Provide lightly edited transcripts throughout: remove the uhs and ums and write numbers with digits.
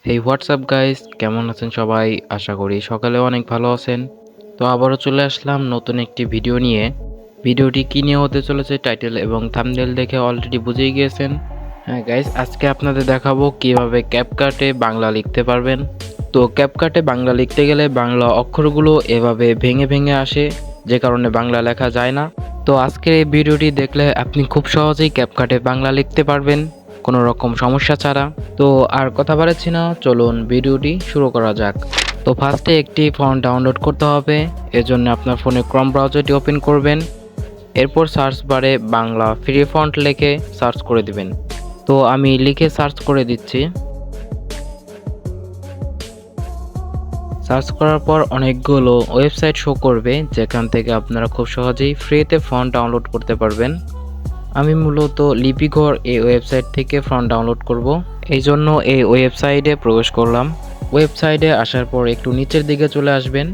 হেই WhatsApp guys, কেমন আছেন সবাই? আশা করি সকালে অনেক ভালো আছেন। তো আবারও চলে আসলাম নতুন একটি ভিডিও নিয়ে। ভিডিওটি কী নিয়ে হতে চলেছে টাইটেল এবং থাম্বনেল দেখে অলরেডি বুঝেই গিয়েছেন। হ্যাঁ গাইস, আজকে আপনাদের দেখাবো কিভাবে ক্যাপকাটে বাংলা লিখতে পারবেন। তো ক্যাপকাটে বাংলা লিখতে গেলে বাংলা অক্ষরগুলো এভাবে ভেঙে ভেঙে আসে, যে কারণে বাংলা লেখা যায় না। তো আজকের এই ভিডিওটি দেখলে আপনি খুব সহজেই ক্যাপকাটে বাংলা লিখতে পারবেন, কোনো রকম সমস্যা ছাড়া। তো আর কথা বাড়াচ্ছি না, চলুন ভিডিওটি শুরু করা যাক। তো ফার্স্টে একটি ফন্ট ডাউনলোড করতে হবে। এজন্য আপনার ফোনে ক্রোম ব্রাউজারটি ওপেন করবেন। এরপর সার্চ বারে বাংলা ফ্রি ফন্ট লিখে সার্চ করে দিবেন। তো আমি লিখে সার্চ করে দিচ্ছি। সার্চ করার পর অনেকগুলো ওয়েবসাইট শো করবে, যেখান থেকে আপনারা খুব সহজেই ফ্রিতে ফন্ট ডাউনলোড করতে পারবেন। আমি মূলত লিপিঘর এই ওয়েবসাইট থেকে ফন্ট ডাউনলোড করব। এই জন্য এই ওয়েবসাইটে প্রবেশ করলাম। ওয়েবসাইটে আসার পর একটু নিচের দিকে চলে আসবেন।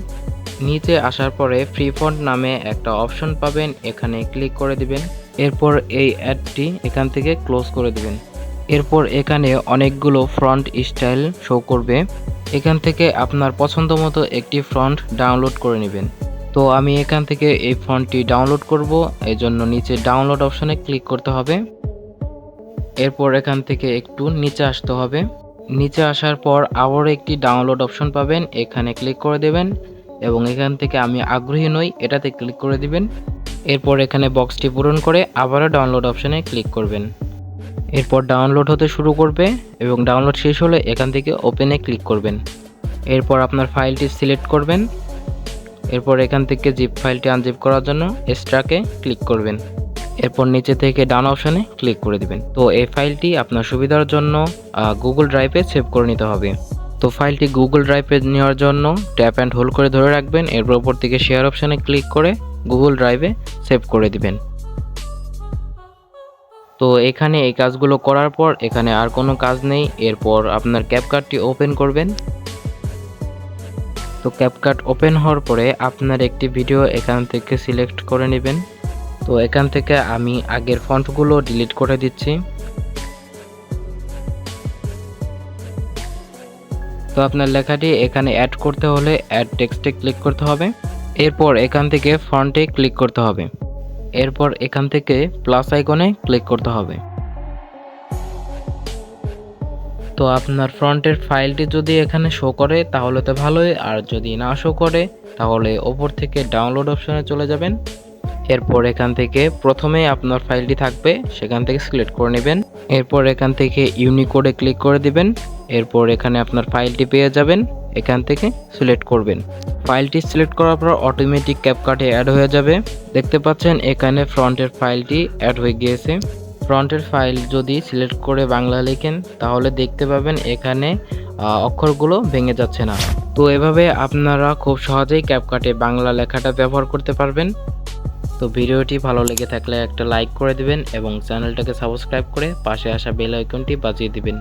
নিচে আসার পরে ফ্রি ফন্ট নামে একটা অপশন পাবেন, এখানে ক্লিক করে দিবেন। এরপর এই অ্যাডটি এখান থেকে ক্লোজ করে দিবেন। এরপর এখানে অনেকগুলো ফন্ট স্টাইল শো করবে, এখান থেকে আপনার পছন্দ মতো একটি ফন্ট ডাউনলোড করে নেবেন। তো আমি এখান থেকে এই ফন্টটি ডাউনলোড করব, এই জন্য নিচে ডাউনলোড অপশনে ক্লিক করতে হবে। এরপর এখান থেকে একটু নিচে আসতে হবে। নিচে আসার পর আবার একটি ডাউনলোড অপশন পাবেন, এখানে ক্লিক করে দেবেন এবং এখান থেকে আমি আগ্রহী নই এটাতে ক্লিক করে দিবেন। এরপর এখানে বক্সটি পূরণ করে আবারও ডাউনলোড অপশনে ক্লিক করবেন। এরপর ডাউনলোড হতে শুরু করবে এবং ডাউনলোড শেষ হলে এখান থেকে ওপেনে ক্লিক করবেন। এরপর আপনার ফাইলটি সিলেক্ট করবেন। এরপর এখান থেকে জিপ ফাইলটি আনজিপ করার জন্য এক্সট্রাকে ক্লিক করবেন। এরপর নিচে থেকে ডান অপশনে ক্লিক করে দিবেন। তো এই ফাইলটি আপনার সুবিধার জন্য গুগল ড্রাইভে সেভ করে নিতে হবে। তো ফাইলটি গুগল ড্রাইভে নেওয়ার জন্য ট্যাপ অ্যান্ড হোল্ড করে ধরে রাখবেন। এরপর উপর থেকে শেয়ার অপশনে ক্লিক করে গুগল ড্রাইভে সেভ করে দিবেন। তো এখানে এই কাজগুলো করার পর এখানে আর কোনো কাজ নেই। এরপর আপনার ক্যাপকাটটি ওপেন করবেন। তো ক্যাপকাট ওপেন হওয়ার পরে আপনার একটি ভিডিও এখান থেকে সিলেক্ট করে নেবেন। তো এখান থেকে আমি আগের ফন্টগুলো ডিলিট করে দিচ্ছি। তো আপনার লেখাটি এখানে অ্যাড করতে হলে অ্যাড টেক্সটে ক্লিক করতে হবে। এরপর এখান থেকে ফন্টে ক্লিক করতে হবে। এরপর এখান থেকে প্লাস আইকনে ক্লিক করতে হবে। তো আপনার ফ্রন্টের ফাইলটি যদি এখানে শো করে তাহলে তো ভালোই, আর যদি না শো করে তাহলে ওপর থেকে ডাউনলোড অপশনে চলে যাবেন। এরপর এখান থেকে প্রথমে আপনার ফাইলটি থাকবে, সেখান থেকে সিলেক্ট করে নেবেন। এরপর এখান থেকে ইউনিকোডে ক্লিক করে দিবেন। এরপর এখানে আপনার ফাইলটি পেয়ে যাবেন, এখান থেকে সিলেক্ট করবেন। ফাইলটি সিলেক্ট করার পর অটোমেটিক ক্যাপকাটে অ্যাড হয়ে যাবে। দেখতে পাচ্ছেন এখানে ফ্রন্টের ফাইলটি অ্যাড হয়ে গিয়েছে। ফ্রন্টের ফাইল যদি সিলেক্ট করে বাংলা লেখেন তাহলে দেখতে পাবেন এখানে অক্ষরগুলো ভেঙে যাচ্ছে না। তো এভাবে আপনারা খুব সহজেই ক্যাপকাটে বাংলা লেখাটা ব্যবহার করতে পারবেন। তো ভিডিওটি ভালো লেগে থাকলে একটা লাইক করে দিবেন এবং চ্যানেলটাকে সাবস্ক্রাইব করে পাশে আসা বেল আইকনটি বাজিয়ে দিবেন।